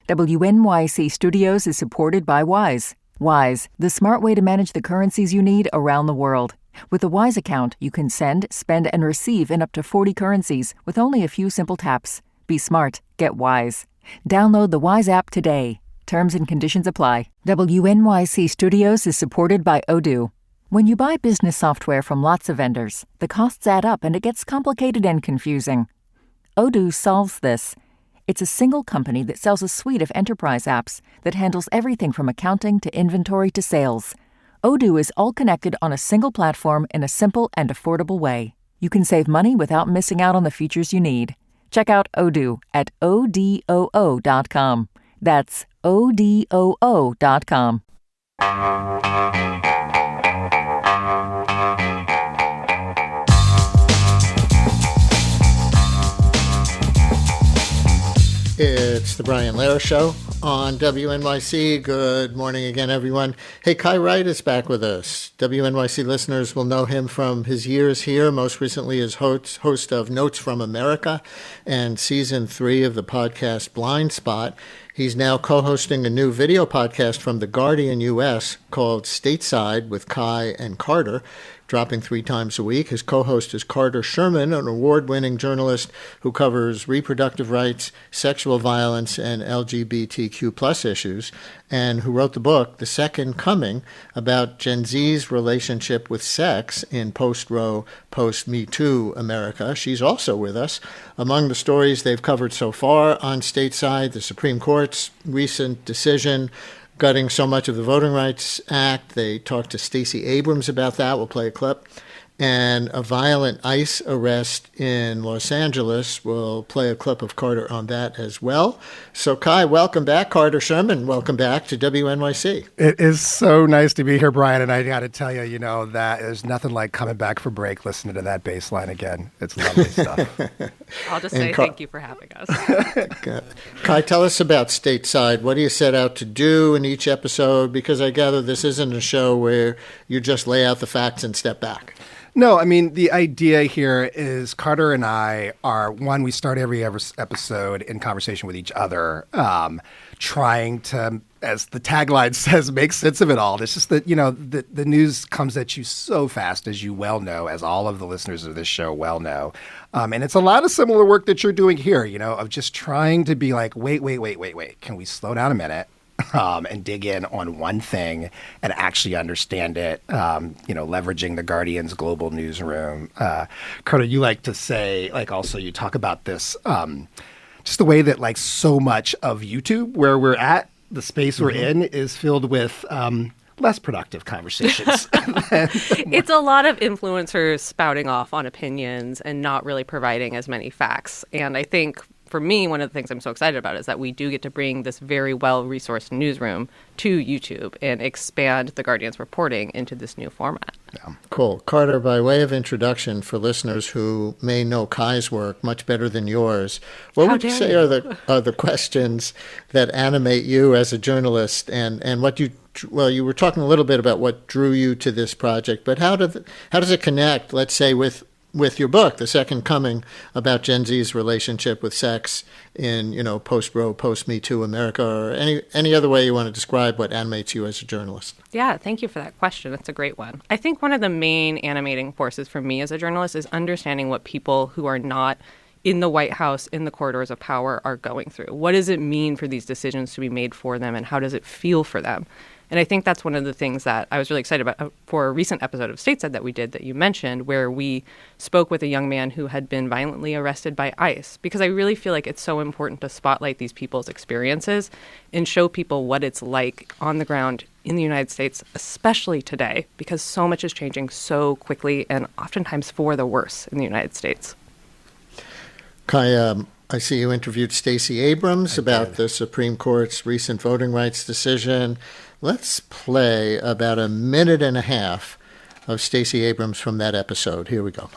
WNYC Studios is supported by Wise. Wise, the smart way to manage the currencies you need around the world. With the Wise account, you can send, spend, and receive in up to 40 currencies with only a few simple taps. Be smart. Get Wise. Download the Wise app today. Terms and conditions apply. WNYC Studios is supported by Odoo. When you buy business software from lots of vendors, the costs add up and it gets complicated and confusing. Odoo solves this. It's a single company that sells a suite of enterprise apps that handles everything from accounting to inventory to sales. Odoo is all connected on a single platform in a simple and affordable way. You can save money without missing out on the features you need. Check out Odoo at odoo.com. That's odoo.com. It's the Brian Lehrer Show on WNYC. Good morning again, everyone. Hey, Kai Wright is back with us. WNYC listeners will know him from his years here, most recently as host of Notes from America and Season 3 of the podcast Blind Spot. He's now co-hosting a new video podcast from LaGuardia US called Stateside with Kai and Carter, dropping 3 times a week. His co-host is Carter Sherman, an award-winning journalist who covers reproductive rights, sexual violence, and LGBTQ plus issues, and who wrote the book, The Second Coming, about Gen Z's relationship with sex in post-Roe, post-Me Too America. She's also with us. Among the stories they've covered so far on Stateside, the Supreme Court's recent decision gutting so much of the Voting Rights Act. They talked to Stacey Abrams about that. We'll play a clip. And a violent ICE arrest in Los Angeles. We'll play a clip of Carter on that as well. So, Kai, welcome back. Carter Sherman, welcome back to WNYC. It is so nice to be here, Brian. And I got to tell you, that is nothing like coming back for break, listening to that bass line again. It's lovely stuff. I'll just say thank you for having us. Kai, tell us about Stateside. What do you set out to do in each episode? Because I gather this isn't a show where you just lay out the facts and step back. No, I mean, the idea here is Carter and I are, one, we start every episode in conversation with each other, trying to, as the tagline says, make sense of it all. It's just that, the news comes at you so fast, as you well know, as all of the listeners of this show well know. And it's a lot of similar work that you're doing here, of just trying to be like, wait. Can we slow down a minute? And dig in on one thing and actually understand it, leveraging the Guardian's global newsroom. Carter, you like to say, also you talk about this, just the way that so much of YouTube, where we're at, the space we're in, is filled with less productive conversations. It's a lot of influencers spouting off on opinions and not really providing as many facts. And I think for me, one of the things I'm so excited about is that we do get to bring this very well-resourced newsroom to YouTube and expand the Guardian's reporting into this new format. Yeah. Cool. Carter, by way of introduction for listeners who may know Kai's work much better than yours, what would you say are the questions that animate you as a journalist and what you were talking a little bit about what drew you to this project, but how does it connect, let's say, with your book, The Second Coming, about Gen Z's relationship with sex in, post-Roe, post-Me Too America, or any other way you want to describe what animates you as a journalist? Yeah, thank you for that question. It's a great one. I think one of the main animating forces for me as a journalist is understanding what people who are not in the White House, in the corridors of power, are going through. What does it mean for these decisions to be made for them, and how does it feel for them? And I think that's one of the things that I was really excited about for a recent episode of Stateside that we did that you mentioned, where we spoke with a young man who had been violently arrested by ICE, because I really feel like it's so important to spotlight these people's experiences and show people what it's like on the ground in the United States, especially today, because so much is changing so quickly and oftentimes for the worse in the United States. Kai, I see you interviewed Stacey Abrams about the Supreme Court's recent voting rights decision. Let's play about a minute and a half of Stacey Abrams from that episode. Here we go.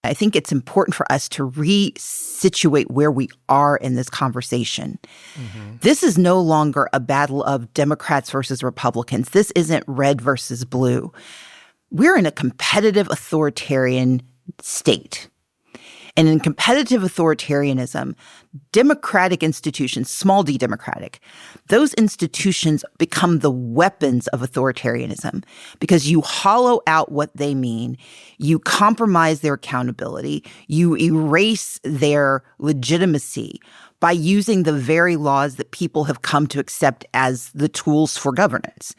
I think it's important for us to resituate where we are in this conversation. Mm-hmm. This is no longer a battle of Democrats versus Republicans. This isn't red versus blue. We're in a competitive authoritarian state. And in competitive authoritarianism, democratic institutions, small d democratic, those institutions become the weapons of authoritarianism because you hollow out what they mean, you compromise their accountability, you erase their legitimacy by using the very laws that people have come to accept as the tools for governance.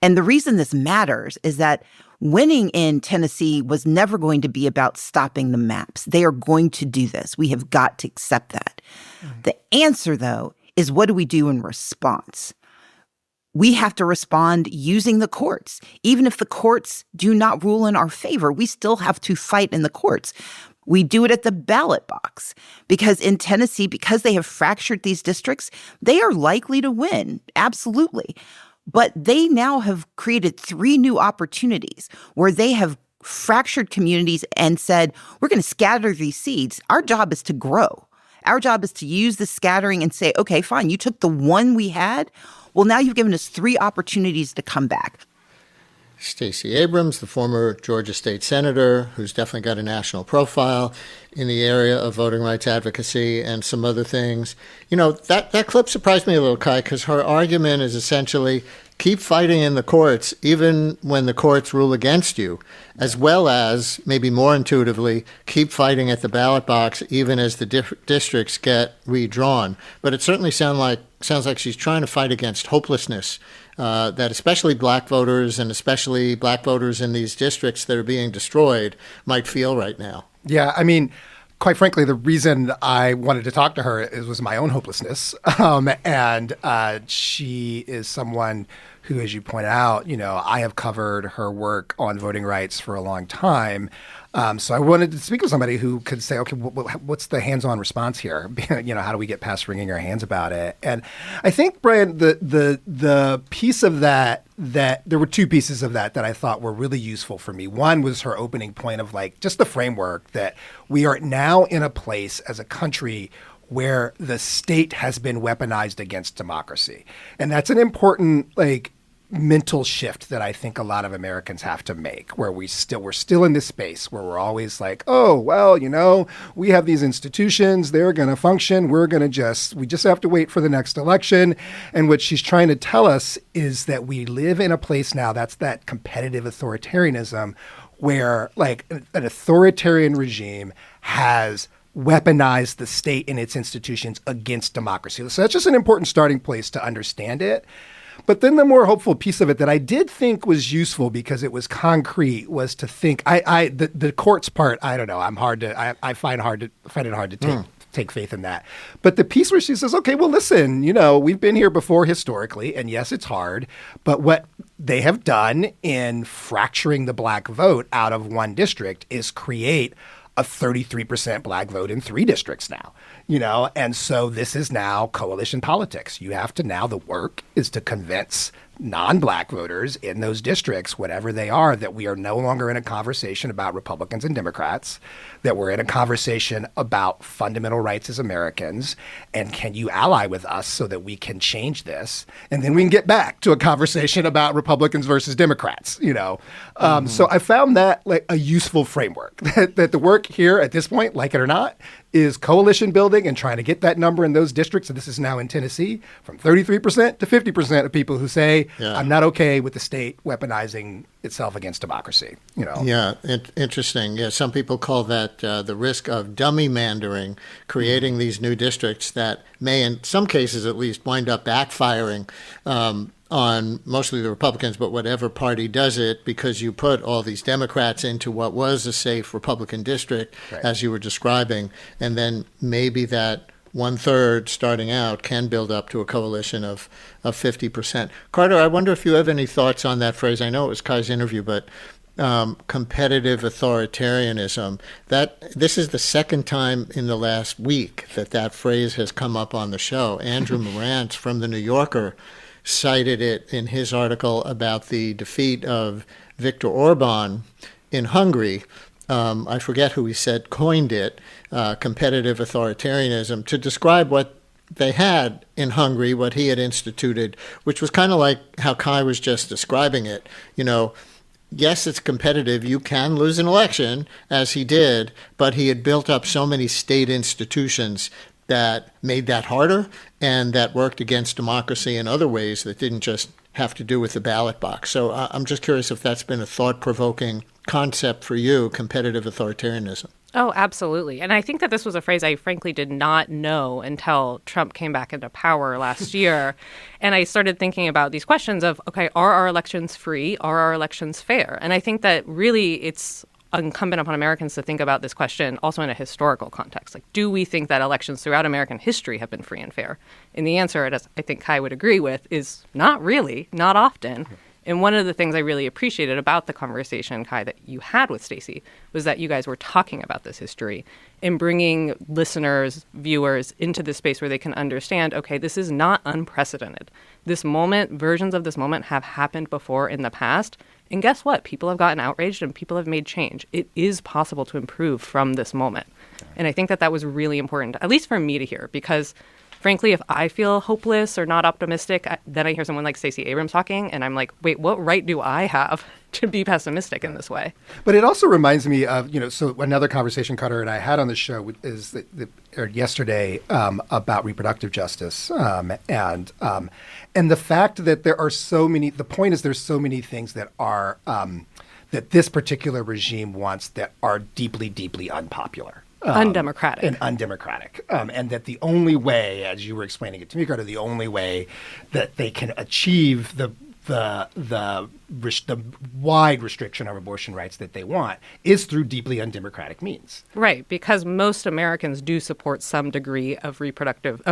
And the reason this matters is that winning in Tennessee was never going to be about stopping the maps. They are going to do this. We have got to accept that. The answer, though, is what do we do in response? We have to respond using the courts. Even if the courts do not rule in our favor, we still have to fight in the courts. We do it at the ballot box because in Tennessee, because they have fractured these districts, they are likely to win. Absolutely. But they now have created 3 new opportunities where they have fractured communities and said, we're going to scatter these seeds. Our job is to grow. Our job is to use the scattering and say, okay, fine, you took the one we had. Well, now you've given us 3 opportunities to come back. Stacey Abrams, the former Georgia state senator, who's definitely got a national profile in the area of voting rights advocacy and some other things. You know, that clip surprised me a little, Kai, because her argument is essentially keep fighting in the courts, even when the courts rule against you, as well as, maybe more intuitively, keep fighting at the ballot box, even as the districts get redrawn. But it certainly sounds like she's trying to fight against hopelessness, that especially black voters and especially black voters in these districts that are being destroyed might feel right now. Yeah, I mean, quite frankly, the reason I wanted to talk to her was my own hopelessness. And she is someone who, as you point out, you know, I have covered her work on voting rights for a long time. So I wanted to speak with somebody who could say, okay, what's the hands-on response here? You know, how do we get past wringing our hands about it? And I think, Brian, the piece of that there were 2 pieces of that I thought were really useful for me. One was her opening point of like just the framework that we are now in a place as a country where the state has been weaponized against democracy. And that's an important mental shift that I think a lot of Americans have to make, where we're still in this space where we're always like, oh, well, you know, we have these institutions, they're going to function, we just have to wait for the next election. And what she's trying to tell us is that we live in a place now, that's that competitive authoritarianism, where like an authoritarian regime has weaponized the state and its institutions against democracy. So that's just an important starting place to understand it. But then the more hopeful piece of it that I did think was useful because it was concrete was to think the courts part. I don't know. I find it hard to take faith in that. But the piece where she says, okay, well, listen, you know, we've been here before historically, and yes, it's hard. But what they have done in fracturing the black vote out of one district is create a 33% black vote in 3 districts now, you know, and so this is now coalition politics. You have to now, the work is to convince non-black voters in those districts, whatever they are, that we are no longer in a conversation about Republicans and Democrats, that we're in a conversation about fundamental rights as Americans, and can you ally with us so that we can change this? And then we can get back to a conversation about Republicans versus Democrats, you know? So I found that like a useful framework, that the work here at this point, like it or not, is coalition building and trying to get that number in those districts. And this is now in Tennessee from 33% to 50% of people who say, I'm not okay with the state weaponizing itself against democracy, you know? Yeah, interesting. Yeah, some people call that the risk of dummy mandering, creating these new districts that may, in some cases at least, wind up backfiring on mostly the Republicans, but whatever party does it, because you put all these Democrats into what was a safe Republican district, as you were describing, and then maybe that 1/3 starting out can build up to a coalition of 50%. Carter, I wonder if you have any thoughts on that phrase. I know it was Kai's interview, but competitive authoritarianism. This is the second time in the last week that phrase has come up on the show. Andrew Morantz from The New Yorker cited it in his article about the defeat of Viktor Orban in Hungary. I forget who he said coined it, competitive authoritarianism, to describe what they had in Hungary, what he had instituted, which was kind of like how Kai was just describing it. You know, yes, it's competitive. You can lose an election, as he did, but he had built up so many state institutions that made that harder and that worked against democracy in other ways that didn't just have to do with the ballot box. So I'm just curious if that's been a thought-provoking concept for you, competitive authoritarianism. Oh, absolutely. And I think that this was a phrase I frankly did not know until Trump came back into power last year. And I started thinking about these questions of, okay, are our elections free? Are our elections fair? And I think that really it's incumbent upon Americans to think about this question also in a historical context. Like, do we think that elections throughout American history have been free and fair? And the answer, as I think Kai would agree with, is not really, not often. And one of the things I really appreciated about the conversation, Kai, that you had with Stacey was that you guys were talking about this history and bringing listeners, viewers into this space where they can understand, okay, this is not unprecedented. This moment, versions of this moment have happened before in the past. And guess what? People have gotten outraged and people have made change. It is possible to improve from this moment. And I think that that was really important, at least for me to hear, because frankly, if I feel hopeless or not optimistic, then I hear someone like Stacey Abrams talking, and I'm like, wait, what right do I have to be pessimistic in this way? But it also reminds me of, so another conversation Carter and I had on the show is that aired yesterday about reproductive justice and the fact that there are so many. The point is, there's so many things that are that this particular regime wants that are deeply, deeply unpopular. Undemocratic. And undemocratic. And that the only way, as you were explaining it to me, Carter, the only way that they can achieve the wide restriction of abortion rights that they want is through deeply undemocratic means. Right, because most Americans do support some degree of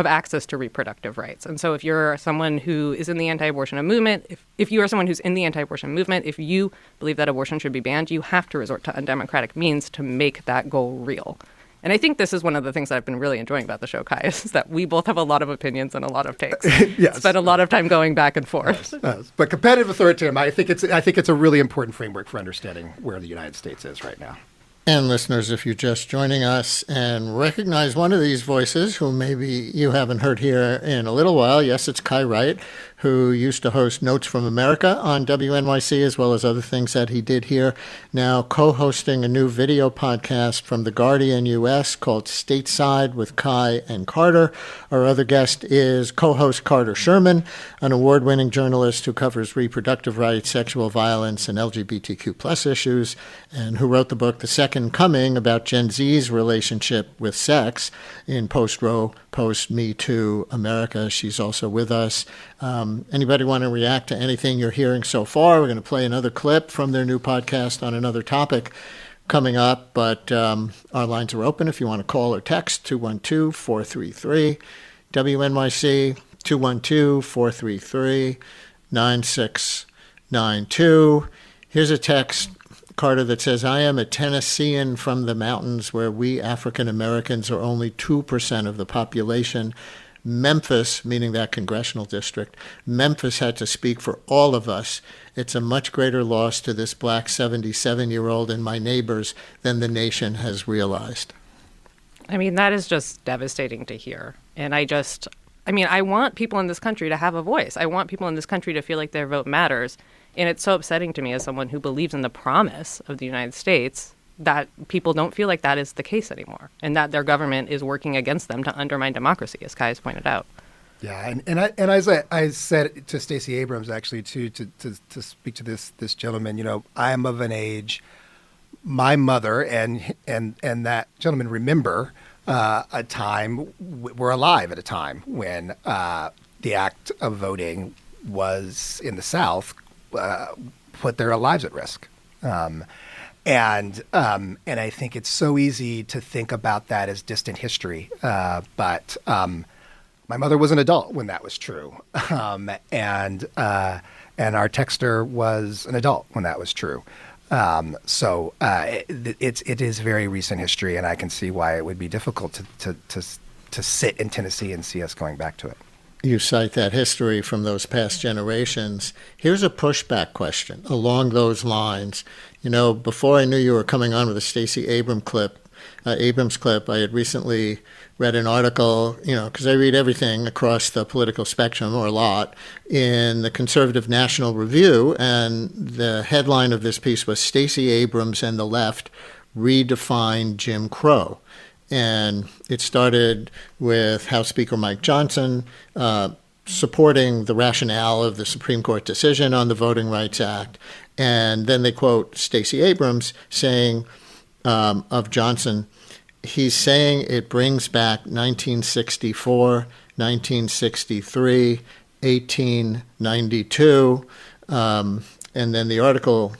access to reproductive rights. And so if you're someone who is in the anti-abortion movement, if you are someone who's in the anti-abortion movement, if you believe that abortion should be banned, you have to resort to undemocratic means to make that goal real. And I think this is one of the things that I've been really enjoying about the show, Kai, is that we both have a lot of opinions and a lot of takes. Yes. Spend a lot of time going back and forth. Yes. But competitive authoritarianism, I think it's a really important framework for understanding where the United States is right now. And listeners, if you're just joining us and recognize one of these voices who maybe you haven't heard here in a little while, yes, it's Kai Wright, who used to host Notes from America on WNYC, as well as other things that he did here, now co-hosting a new video podcast from LaGuardia US called Stateside with Kai and Carter. Our other guest is co-host Carter Sherman, an award-winning journalist who covers reproductive rights, sexual violence, and LGBTQ plus issues, and who wrote the book The Second Coming about Gen Z's relationship with sex in post-Roe, post-Me Too America. She's also with us. Anybody want to react to anything you're hearing so far? We're going to play another clip from their new podcast on another topic coming up, but our lines are open if you want to call or text 212-433 WNYC 212-433-9692. Here's a text, Carter, that says, I am a Tennessean from the mountains where we African Americans are only 2% of the population. Memphis, meaning that congressional district, Memphis had to speak for all of us. It's a much greater loss to this black 77-year-old and my neighbors than the nation has realized. I mean, that is just devastating to hear. And I want people in this country to have a voice. I want people in this country to feel like their vote matters. And it's so upsetting to me as someone who believes in the promise of the United States that people don't feel like that is the case anymore and that their government is working against them to undermine democracy, as Kai has pointed out. Yeah, and as I said to Stacey Abrams, actually, too, to speak to this gentleman, I am of an age, my mother and that gentleman remember a time, we're alive at a time when the act of voting was in the South, put their lives at risk. And I think it's so easy to think about that as distant history. But my mother was an adult when that was true. And our texter was an adult when that was true. So it is very recent history, and I can see why it would be difficult to sit in Tennessee and see us going back to it. You cite that history from those past generations. Here's a pushback question along those lines. Before I knew you were coming on with a Stacey Abrams clip, Abrams clip, I had recently read an article, because I read everything across the political spectrum, or a lot, in the Conservative National Review, and the headline of this piece was Stacey Abrams and the Left Redefine Jim Crow. And it started with House Speaker Mike Johnson supporting the rationale of the Supreme Court decision on the Voting Rights Act. And then they quote Stacey Abrams saying of Johnson, he's saying it brings back 1964, 1963, 1892. And then the article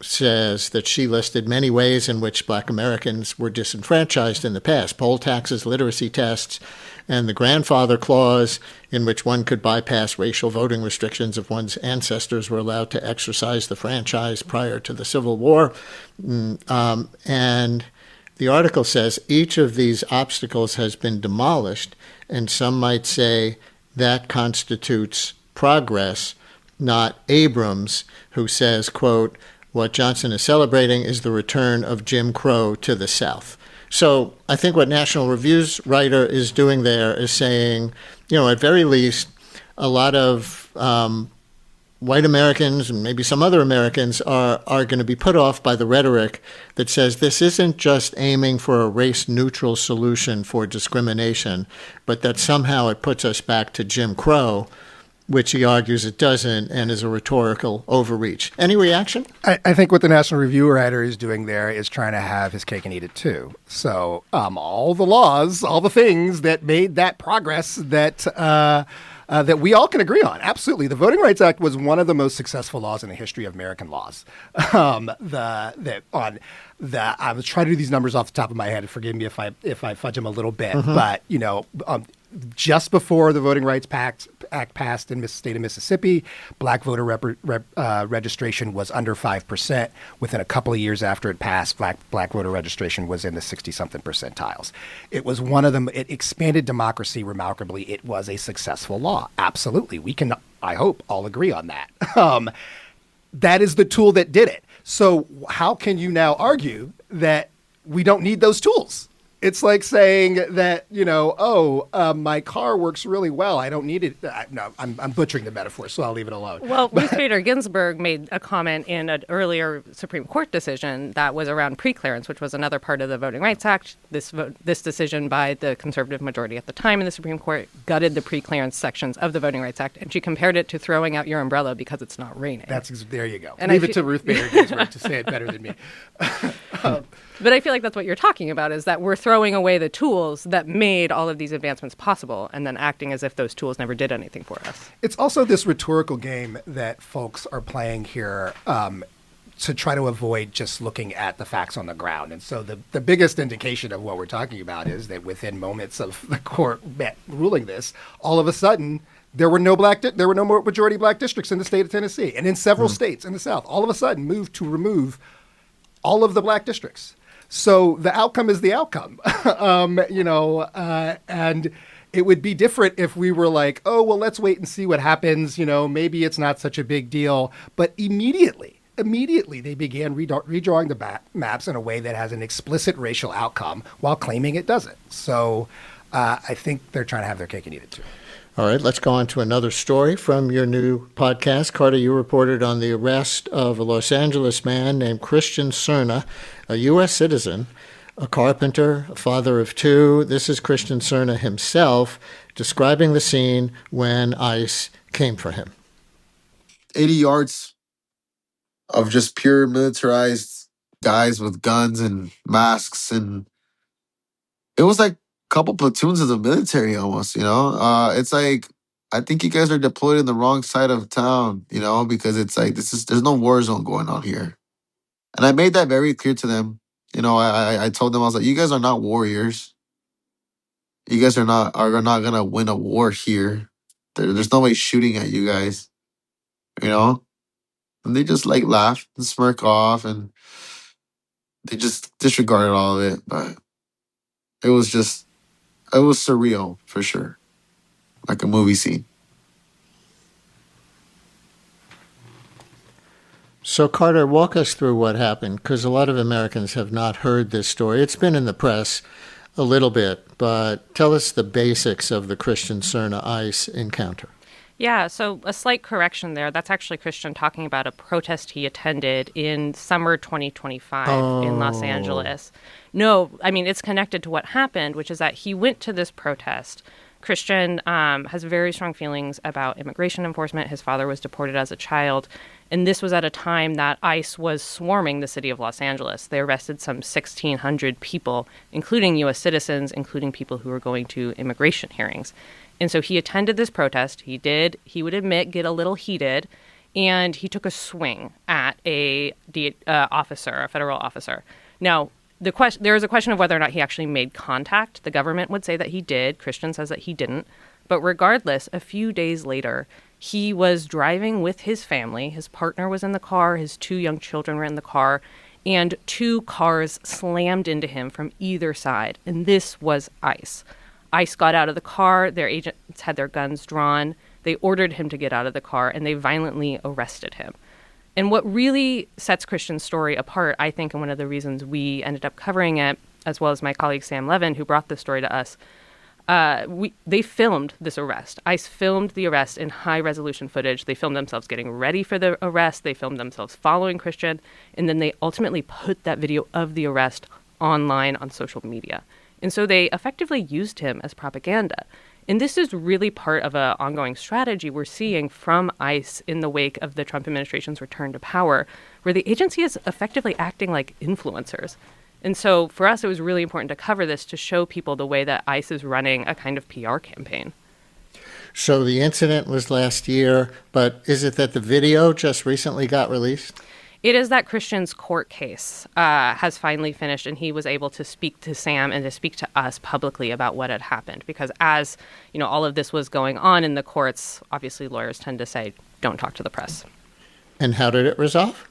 says that she listed many ways in which Black Americans were disenfranchised in the past: poll taxes, literacy tests, and the grandfather clause, in which one could bypass racial voting restrictions if one's ancestors were allowed to exercise the franchise prior to the Civil War. And the article says each of these obstacles has been demolished, and some might say that constitutes progress, not Abrams, who says, quote, what Johnson is celebrating is the return of Jim Crow to the South. So I think what National Review's writer is doing there is saying, at very least, a lot of white Americans and maybe some other Americans are going to be put off by the rhetoric that says this isn't just aiming for a race-neutral solution for discrimination, but that somehow it puts us back to Jim Crow, which he argues it doesn't, and is a rhetorical overreach. Any reaction? I think what the National Review writer is doing there is trying to have his cake and eat it too. So all the laws, all the things that made that progress that we all can agree on. Absolutely. The Voting Rights Act was one of the most successful laws in the history of American laws. I was trying to do these numbers off the top of my head. Forgive me if I fudge them a little bit, but just before the Voting Rights Act passed in the state of Mississippi, black voter registration was under 5%. Within a couple of years after it passed, black voter registration was in the 60-something percentiles. It was one of them. It expanded democracy remarkably. It was a successful law. Absolutely. We can, I hope, all agree on that. That is the tool that did it. So how can you now argue that we don't need those tools? It's like saying that, my car works really well. I don't need it. No, I'm butchering the metaphor, so I'll leave it alone. Well, Ruth Bader Ginsburg made a comment in an earlier Supreme Court decision that was around preclearance, which was another part of the Voting Rights Act. This decision by the conservative majority at the time in the Supreme Court gutted the preclearance sections of the Voting Rights Act, and she compared it to throwing out your umbrella because it's not raining. There you go. And leave it to Ruth Bader Ginsburg to say it better than me. But I feel like that's what you're talking about, is that we're throwing away the tools that made all of these advancements possible and then acting as if those tools never did anything for us. It's also this rhetorical game that folks are playing here to try to avoid just looking at the facts on the ground. And so the biggest indication of what we're talking about is that within moments of the court ruling this, all of a sudden, there were no more majority black districts in the state of Tennessee, and in several states in the South. All of a sudden, moved to remove all of the black districts. So the outcome is the outcome, and it would be different if we were like, oh, well, let's wait and see what happens. Maybe it's not such a big deal. But immediately they began redrawing the maps in a way that has an explicit racial outcome while claiming it doesn't. So I think they're trying to have their cake and eat it too. All right, let's go on to another story from your new podcast. Carter, you reported on the arrest of a Los Angeles man named Christian Cerna, a U.S. citizen, a carpenter, a father of two. This is Christian Cerna himself describing the scene when ICE came for him. 80 yards of just pure militarized guys with guns and masks, and it was like couple platoons of the military almost, it's like, I think you guys are deployed in the wrong side of town, because it's like, there's no war zone going on here. And I made that very clear to them. I told them, I was like, you guys are not warriors. You guys are not going to win a war here. There's no way shooting at you guys, And they just like laugh and smirk off, and they just disregarded all of it. But it was surreal, for sure. Like a movie scene. So, Carter, walk us through what happened, because a lot of Americans have not heard this story. It's been in the press a little bit, but tell us the basics of the Christian Cerna ICE encounter. Yeah, so a slight correction there. That's actually Christian talking about a protest he attended in summer 2025 in Los Angeles. No, I mean, it's connected to what happened, which is that he went to this protest. Christian has very strong feelings about immigration enforcement. His father was deported as a child. And this was at a time that ICE was swarming the city of Los Angeles. They arrested some 1,600 people, including U.S. citizens, including people who were going to immigration hearings. And so he attended this protest. He would admit, get a little heated, and he took a swing at a federal officer. Now, there is a question of whether or not he actually made contact. The government would say that he did. Christian says that he didn't. But regardless, a few days later, he was driving with his family. His partner was in the car. His 2 young children were in the car. And 2 cars slammed into him from either side. And this was ICE. ICE got out of the car. Their agents had their guns drawn. They ordered him to get out of the car, and they violently arrested him. And what really sets Christian's story apart, I think, and one of the reasons we ended up covering it, as well as my colleague Sam Levin, who brought this story to us, they filmed this arrest. ICE filmed the arrest in high-resolution footage. They filmed themselves getting ready for the arrest. They filmed themselves following Christian. And then they ultimately put that video of the arrest online on social media. And so they effectively used him as propaganda. And this is really part of an ongoing strategy we're seeing from ICE in the wake of the Trump administration's return to power, where the agency is effectively acting like influencers. And so for us, it was really important to cover this to show people the way that ICE is running a kind of PR campaign. So the incident was last year, but is it that the video just recently got released? It is that Christian's court case has finally finished, and he was able to speak to Sam and to speak to us publicly about what had happened. Because as all of this was going on in the courts, obviously lawyers tend to say, don't talk to the press. And how did it resolve?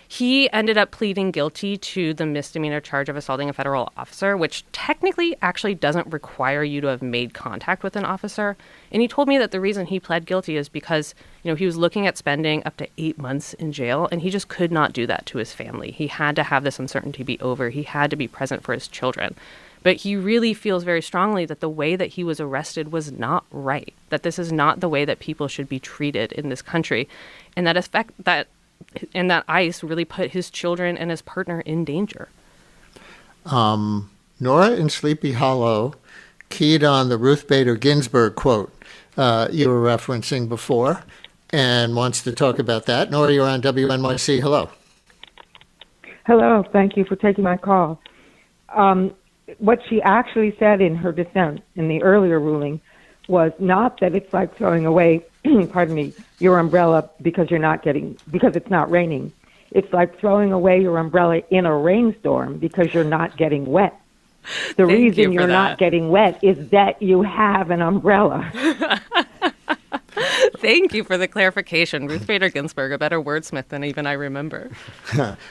He ended up pleading guilty to the misdemeanor charge of assaulting a federal officer, which technically actually doesn't require you to have made contact with an officer. And he told me that the reason he pled guilty is because, he was looking at spending up to 8 months in jail, and he just could not do that to his family. He had to have this uncertainty be over. He had to be present for his children. But he really feels very strongly that the way that he was arrested was not right, that this is not the way that people should be treated in this country, and that ICE really put his children and his partner in danger. Nora in Sleepy Hollow keyed on the Ruth Bader Ginsburg quote you were referencing before and wants to talk about that. Nora, you're on WNYC. Hello. Hello. Thank you for taking my call. What she actually said in her dissent in the earlier ruling was not that it's like throwing away, pardon me, your umbrella because it's not raining. It's like throwing away your umbrella in a rainstorm because you're not getting wet. The reason you're not getting wet is that you have an umbrella. Thank you for the clarification. Ruth Bader Ginsburg, a better wordsmith than even I remember.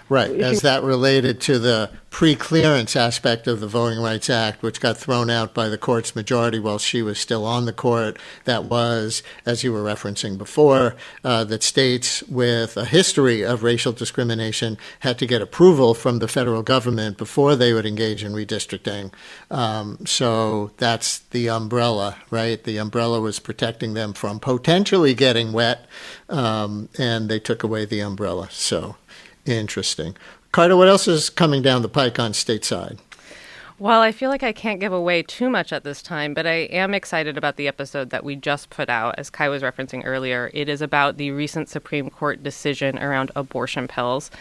Right, as that related to the pre-clearance aspect of the Voting Rights Act, which got thrown out by the court's majority while she was still on the court. That was, as you were referencing before, that states with a history of racial discrimination had to get approval from the federal government before they would engage in redistricting. So that's the umbrella, right? The umbrella was protecting them from potentially getting wet, and they took away the umbrella. So interesting. Carter, what else is coming down the pike on stateside? Well, I feel like I can't give away too much at this time, but I am excited about the episode that we just put out, as Kai was referencing earlier. It is about the recent Supreme Court decision around abortion pills.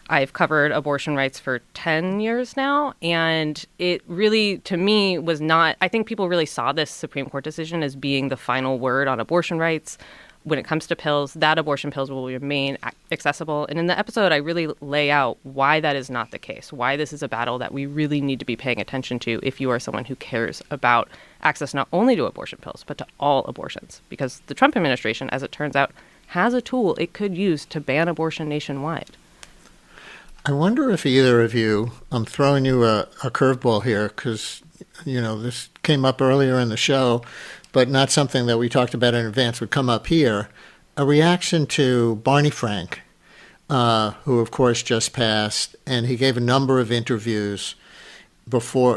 I've covered abortion rights for 10 years now, and it really, to me, was not, I think people really saw this Supreme Court decision as being the final word on abortion rights. When it comes to pills, that abortion pills will remain accessible. And in the episode, I really lay out why that is not the case, why this is a battle that we really need to be paying attention to if you are someone who cares about access not only to abortion pills, but to all abortions. Because the Trump administration, as it turns out, has a tool it could use to ban abortion nationwide. I wonder if either of you, I'm throwing you a curveball here because, this came up earlier in the show, but not something that we talked about in advance would come up here. A reaction to Barney Frank who of course just passed, and he gave a number of interviews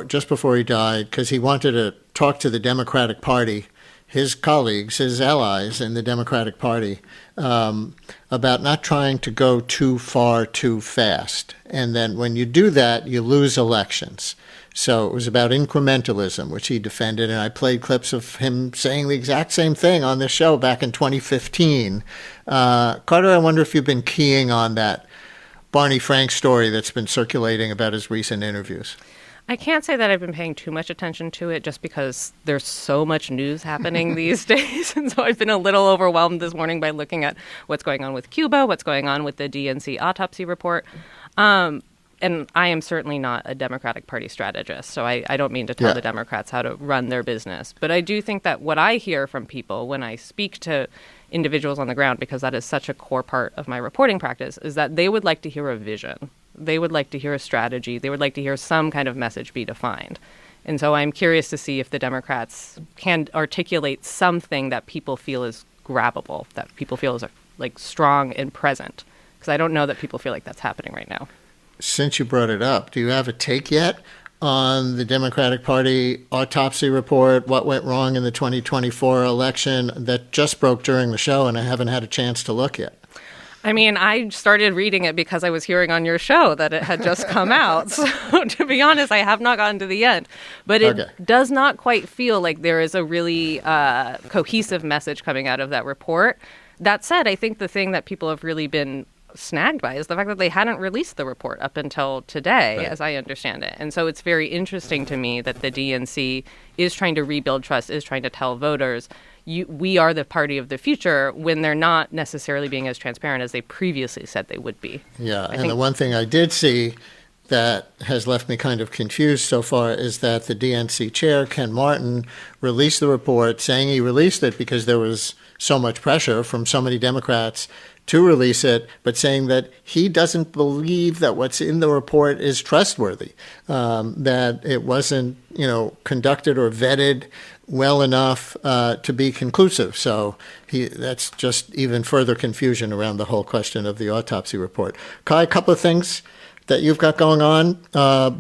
just before he died, because he wanted to talk to the Democratic Party, his colleagues, his allies in the Democratic Party, about not trying to go too far too fast. And then when you do that, you lose elections. So it was about incrementalism, which he defended, and I played clips of him saying the exact same thing on this show back in 2015. Carter, I wonder if you've been keying on that Barney Frank story that's been circulating about his recent interviews. I can't say that I've been paying too much attention to it just because there's so much news happening these days. And so I've been a little overwhelmed this morning by looking at what's going on with Cuba, what's going on with the DNC autopsy report. And I am certainly not a Democratic Party strategist, so I don't mean to tell the Democrats how to run their business. But I do think that what I hear from people when I speak to individuals on the ground, because that is such a core part of my reporting practice, is that they would like to hear a vision. They would like to hear a strategy. They would like to hear some kind of message be defined. And so I'm curious to see if the Democrats can articulate something that people feel is grabbable, that people feel is like strong and present. Because I don't know that people feel like that's happening right now. Since you brought it up, do you have a take yet on the Democratic Party autopsy report, what went wrong in the 2024 election that just broke during the show, and I haven't had a chance to look yet? I mean, I started reading it because I was hearing on your show that it had just come out. So to be honest, I have not gotten to the end. But it does not quite feel like there is a really cohesive message coming out of that report. That said, I think the thing that people have really been snagged by is the fact that they hadn't released the report up until today, as I understand it. And so it's very interesting to me that the DNC is trying to rebuild trust, is trying to tell voters, we are the party of the future, when they're not necessarily being as transparent as they previously said they would be. Yeah, and the one thing I did see that has left me kind of confused so far is that the DNC chair, Ken Martin, released the report saying he released it because there was so much pressure from so many Democrats to release it, but saying that he doesn't believe that what's in the report is trustworthy, that it wasn't, conducted or vetted well enough to be conclusive. So that's just even further confusion around the whole question of the autopsy report. Kai, a couple of things that you've got going on.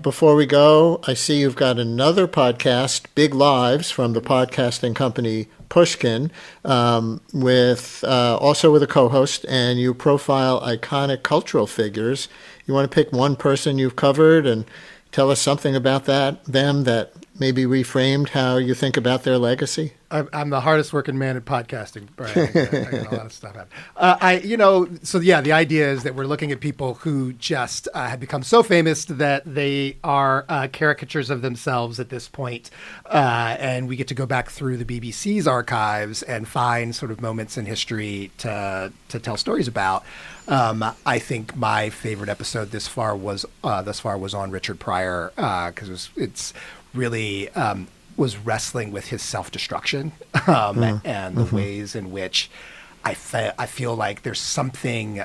Before we go, I see you've got another podcast, Big Lives, from the podcasting company Pushkin, with a co-host, and you profile iconic cultural figures. You want to pick one person you've covered and tell us something about them that maybe reframed how you think about their legacy? I'm the hardest working man in podcasting, Brian. I got a lot of stuff out. The idea is that we're looking at people who just have become so famous that they are caricatures of themselves at this point. And we get to go back through the BBC's archives and find sort of moments in history to tell stories about. I think my favorite episode thus far was on Richard Pryor, because it's really was wrestling with his self-destruction and the ways in which I feel like there's something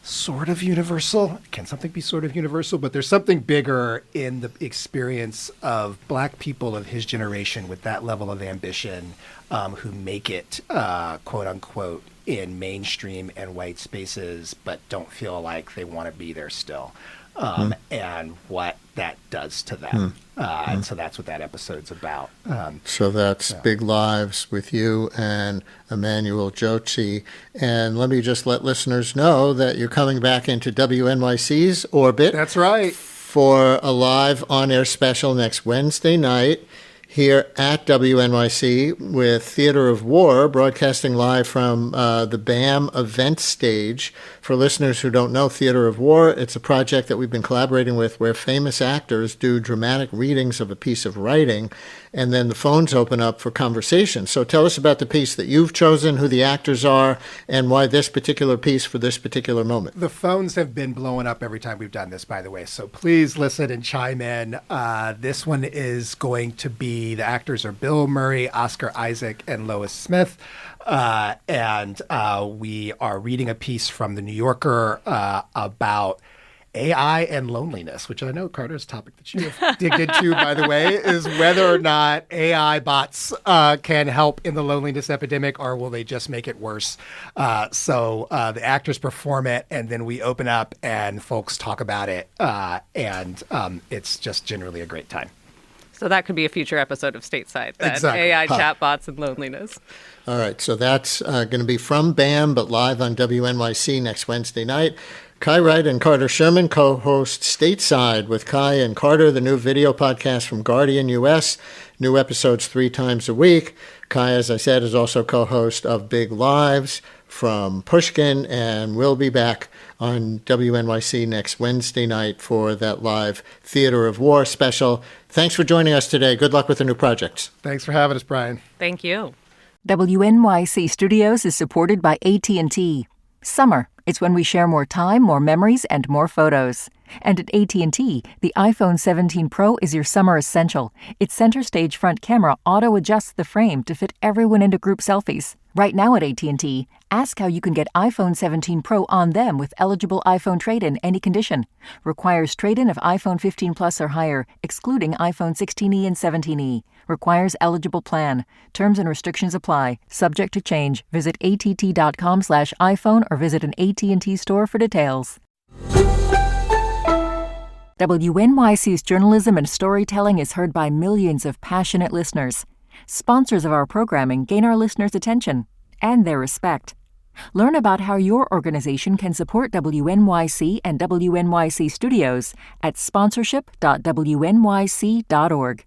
sort of universal. Can something be sort of universal? But there's something bigger in the experience of Black people of his generation with that level of ambition, who make it, quote unquote, in mainstream and white spaces, but don't feel like they want to be there still. And what that does to them. And so that's what that episode's about. So that's Big Lives with you and Emmanuel Jochi. And let me just let listeners know that you're coming back into WNYC's orbit. That's right. For a live on-air special next Wednesday night here at WNYC with Theater of War, broadcasting live from the BAM event stage. For listeners who don't know Theater of War, it's a project that we've been collaborating with where famous actors do dramatic readings of a piece of writing, and then the phones open up for conversation. So tell us about the piece that you've chosen, who the actors are, and why this particular piece for this particular moment. The phones have been blowing up every time we've done this, by the way, so please listen and chime in. This one is going to be, the actors are Bill Murray, Oscar Isaac, and Lois Smith. And we are reading a piece from The New Yorker about AI and loneliness, which I know, Carter, is a topic that you have digged into, by the way, is whether or not AI bots can help in the loneliness epidemic, or will they just make it worse? So the actors perform it, and then we open up and folks talk about it, and it's just generally a great time. So that could be a future episode of Stateside, that Exactly. AI chatbots and loneliness. All right, so that's going to be from BAM, but live on WNYC next Wednesday night. Kai Wright and Carter Sherman co-host Stateside with Kai and Carter, the new video podcast from Guardian US. New episodes 3 times a week. Kai, as I said, is also co-host of Big Lives from Pushkin, and will be back on WNYC next Wednesday night for that live Theater of War special. Thanks for joining us today. Good luck with the new projects. Thanks for having us, Brian. Thank you. WNYC Studios is supported by AT&T. Summer, it's when we share more time, more memories, and more photos. And at AT&T, the iPhone 17 Pro is your summer essential. Its center stage front camera auto-adjusts the frame to fit everyone into group selfies. Right now at AT&T, ask how you can get iPhone 17 Pro on them with eligible iPhone trade-in any condition. Requires trade-in of iPhone 15 Plus or higher, excluding iPhone 16e and 17e. Requires eligible plan. Terms and restrictions apply. Subject to change. Visit att.com/iPhone or visit an AT&T store for details. WNYC's journalism and storytelling is heard by millions of passionate listeners. Sponsors of our programming gain our listeners' attention and their respect. Learn about how your organization can support WNYC and WNYC Studios at sponsorship.wnyc.org.